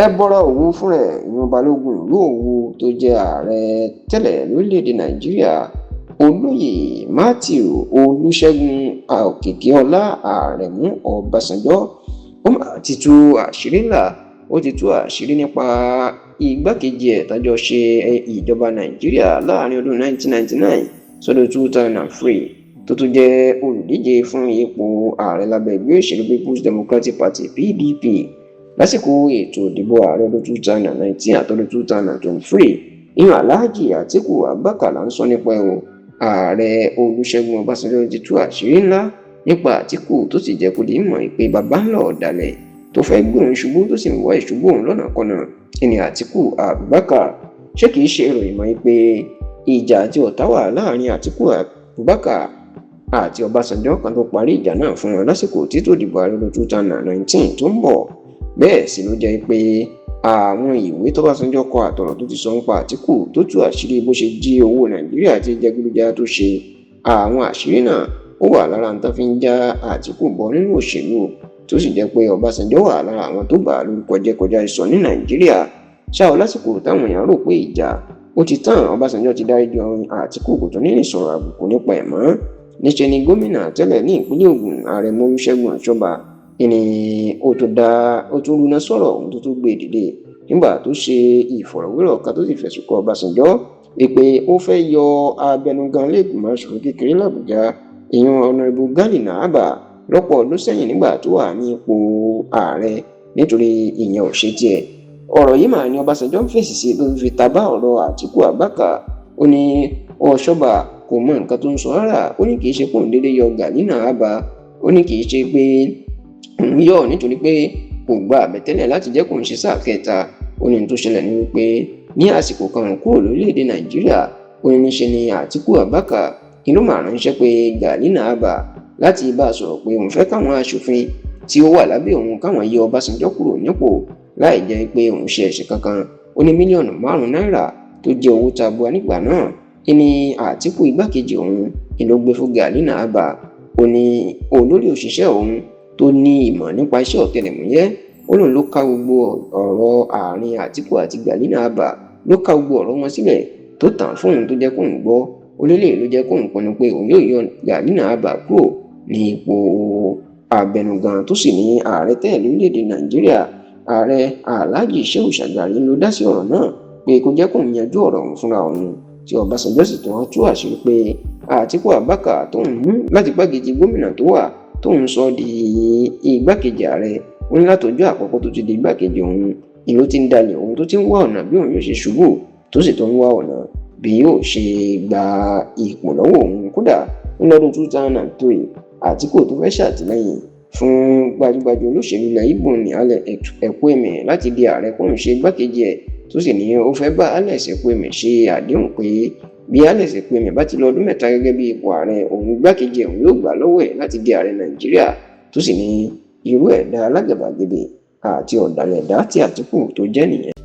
Ẹbọra Òwu fúnra ẹ̀ ìyẹn Balógun ìlú Òwu tó jẹ́ ààrẹ tẹ́lẹ̀ lórílẹ̀‐èdè Nàìjíríà olóyè Matthew Olúṣẹ́gun Òkìkíọlá Àrẹ̀mú Ọbásanjọ́ ó mà ti tú àṣírí ńlá ó ti tú àṣírí nípa igbákejì ẹ̀ tájọ ṣe ìjọba Nàìjíríà láàrin ọdún 1999 sọ́dún 2003 tó tún jẹ́ olùdíje fún ipò ààrẹ lábẹ́ ẹgbẹ́ òṣèlú People's Democratic Party PDP lásìkò ètò ìdìbò ààrẹ ọdún 2019 àtọdún 2023 ìyẹn Alhaji Atiku Abubakar là ń sọ nípa ẹ̀wọ̀n ààrẹ Olúṣẹ́gun Ọbásanjọ́ ti tú àṣírí ńlá nípa Atiku tó sì jẹ́ kó di mọ̀ pé bàbá ńlá ọ̀dàlẹ̀ tó fẹ́ gbé òun ṣubú tó sì ń wá ìṣubú òun lọ́nà kọ́nà ẹni Atiku Abubakar ṣé kìí ṣe ìròyìn mọ́ pé ìjà àti ọ̀tá wà láàrin Atiku Abubakar àti Ọbásanjọ́ kan tó parí ìjà náà fún wọn lásìkò títò ìdìbò ààrẹ ọdún 2019 tó ń bọ̀ bẹ́ẹ̀ sì ló jẹ́ pé àwọn ìwé tó Ọbásanjọ́ kọ àtọ̀rọ̀ tó ti sọ ń pa Àtíkù tó tú àṣírí bó ṣe jí owó Nàìjíríà tí jẹgúdújẹrá tó ṣe àwọn àṣírí náà ó wà lára nǹkan fi ń já Àtíkù bọ́ nínú òṣèlú tó sì jẹ́ pé Ọbásanjọ́ wà lára àwọn tó bà á lórúkọ jẹ́ kọjá ìsọ ní Nàìjíríà ṣáà lásìkò táwọn èèyàn rò pé ìjà ó ti tán Ọbásanjọ́ ti dáríjì Àtíkù kò tó ní ìsọ̀rọ̀ àbùkù nípa ẹ̀ mọ́ níṣẹ́ ni gómìnà tẹ́lẹ̀ ní ìpínlẹ̀ Ògùn Àrẹ̀mú Olúṣẹ́gun Ọ̀ṣọ́bà ni ó tún rúná sọ̀rọ̀ ohun tó gbé dìde nígbà tó ṣe ìfọ̀rọ̀wérọ̀ kan tó sì fẹ̀sùn kàn Ọbásanjọ́ wípé ó fẹ́ yọ abẹnugan lẹ́gbìmọ̀ aṣòfin kékeré l'Àbújá ìyẹn ọ̀nàrẹ́bù Gali Nahaba lọ́pọ̀ ọdún sẹ́yìn nígbà tó wà ní ipò ààrẹ nítorí ìyẹn ò ṣe tiẹ̀ ọ̀rọ̀ yìí mà ní Ọbásanjọ́ ń fèsì sí tó fi tabá ọ̀rọ̀ Àtíkù Abubakar ó ní Ọ̀ṣọ́bà kò mọ nǹkan tó ń sọ rárá ó ní kì í ṣe pé òun déédéé yọ Gali Nahaba ó ní kì í ṣe pé òun yọ nítorí pé kò gba àbẹ̀tẹ́lẹ̀ láti jẹ́ kó ń ṣe sáà kẹta ó ní tó ṣẹlẹ̀ ní wípé ní àsìkò kan kúrò lórílẹ̀‐èdè Nàìjíríà ó ní níṣe ni Àtíkù Abubakar inú mà ránṣẹ́ pé Gali Nahaba láti bá a sọ̀rọ̀ pé òun fẹ́ káwọn aṣòfin tí ó wà lábẹ́ òun káwọn yọ Ọbásanjọ́ kúrò nípò láì jẹ́ pé òun ṣe ẹ̀ṣẹ̀ kankan ó ní mílíọ̀nù 5 náírà tó jẹ́ owó tabua nígbà náà ní Àtíkù igbákejì òun ló gbé fún Gali Nahaba ó ní olórí òṣìṣẹ́ òun tó ní ìmọ̀ nípa iṣẹ́ ọ̀tẹlẹ̀múyẹ́ ó lóun ló ká gbogbo ọ̀rọ̀ àárín Àtíkù àti Gali Nahaba ló ká gbogbo ọ̀rọ̀ wọn sílẹ̀ tó tàn fóun tó jẹ́ kóun gbọ́ olólè ló jẹ́ kóun pinnu pé òun yóò yọ Gali Nahaba kúrò ní ipò abẹnugan tó sì ní ààrẹ tẹ́lẹ̀ lórílẹ̀‐èdè Nàìjíríà ààrẹ Alhaji Shehu Shagari ló dá sí ọ̀rọ̀ náà pé kó jẹ́ kóun yanjú ọ̀rọ̀ òun fúnra òun tí Ọbásanjọ́ sì tún tú àṣírí pé Àtíkù Abubakar tóun mú láti gbákejì gómìnà tó wà tóun sọ di igbákejì ààrẹ ó ní látọjọ́ àkọ́kọ́ tó ti di igbákejì òun ìlú ti ń dalẹ̀ òun tó ti ń wá ọ̀nà bí òun yóò ṣe ṣubú tó sì tó ń wá ọ̀nà bí yóò ṣe gba ipò lọ́wọ́ òun kódà lọ́dún 2003 Àtíkù tó fẹ́ ṣàtìlẹ́yìn fún gbajúgbajà olóṣèlú ilẹ̀ Ìgbò ní Alex Ekwueme láti di ààrẹ kóun ṣe igbákejì ẹ̀ tó sì ní ó fẹ́ bá Alex Ekwueme ṣe àdéhùn pé bí Alex Ekwueme bá ti lọ ọdún 3 gẹ́gẹ́ bí ipò ààrẹ òun igbákejì òun yóò gbà lọ́wọ́ ẹ̀ láti di ààrẹ Nàìjíríà tó sì ní irú ẹ̀dá alágàbàgebè àti ọ̀dàlẹ̀ ẹ̀dá tí Àtíkù tó jẹ́ nìyẹn.